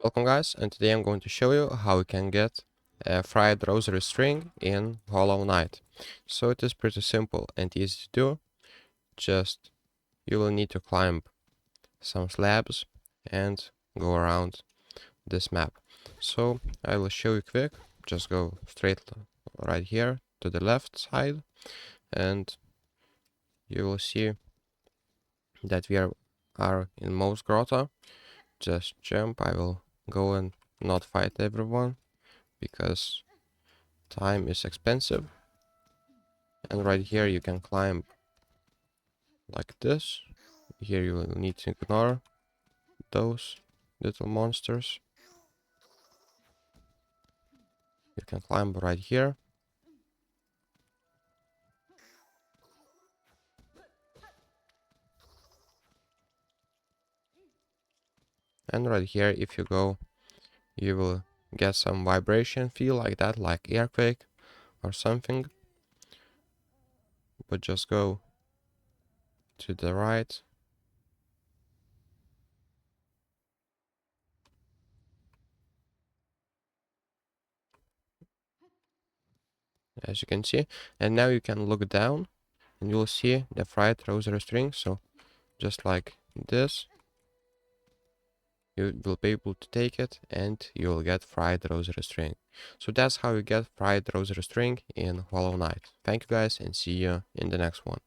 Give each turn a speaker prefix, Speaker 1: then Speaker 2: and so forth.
Speaker 1: Welcome guys, and today I'm going to show you how you can get a Frayed Rosary string in Hollow Knight. So it is pretty simple and easy to do. Just you will need to climb some slabs and go around this map. So I will show you quick. Just go straight right here to the left side and you will see that we are in Most Grotto. Just jump. I will go and not fight everyone because time is expensive. And right here you can climb like this. Here you will need to ignore those little monsters. You can climb right here. And right here, if you go, you will get some vibration feel like that, like earthquake or something. But just go to the right. As you can see. And now you can look down and you'll see the Frayed Rosary string. So just like this, you will be able to take it and you will get Frayed Rosary string. So that's how you get Frayed Rosary string in Hollow Knight. Thank you guys and see you in the next one.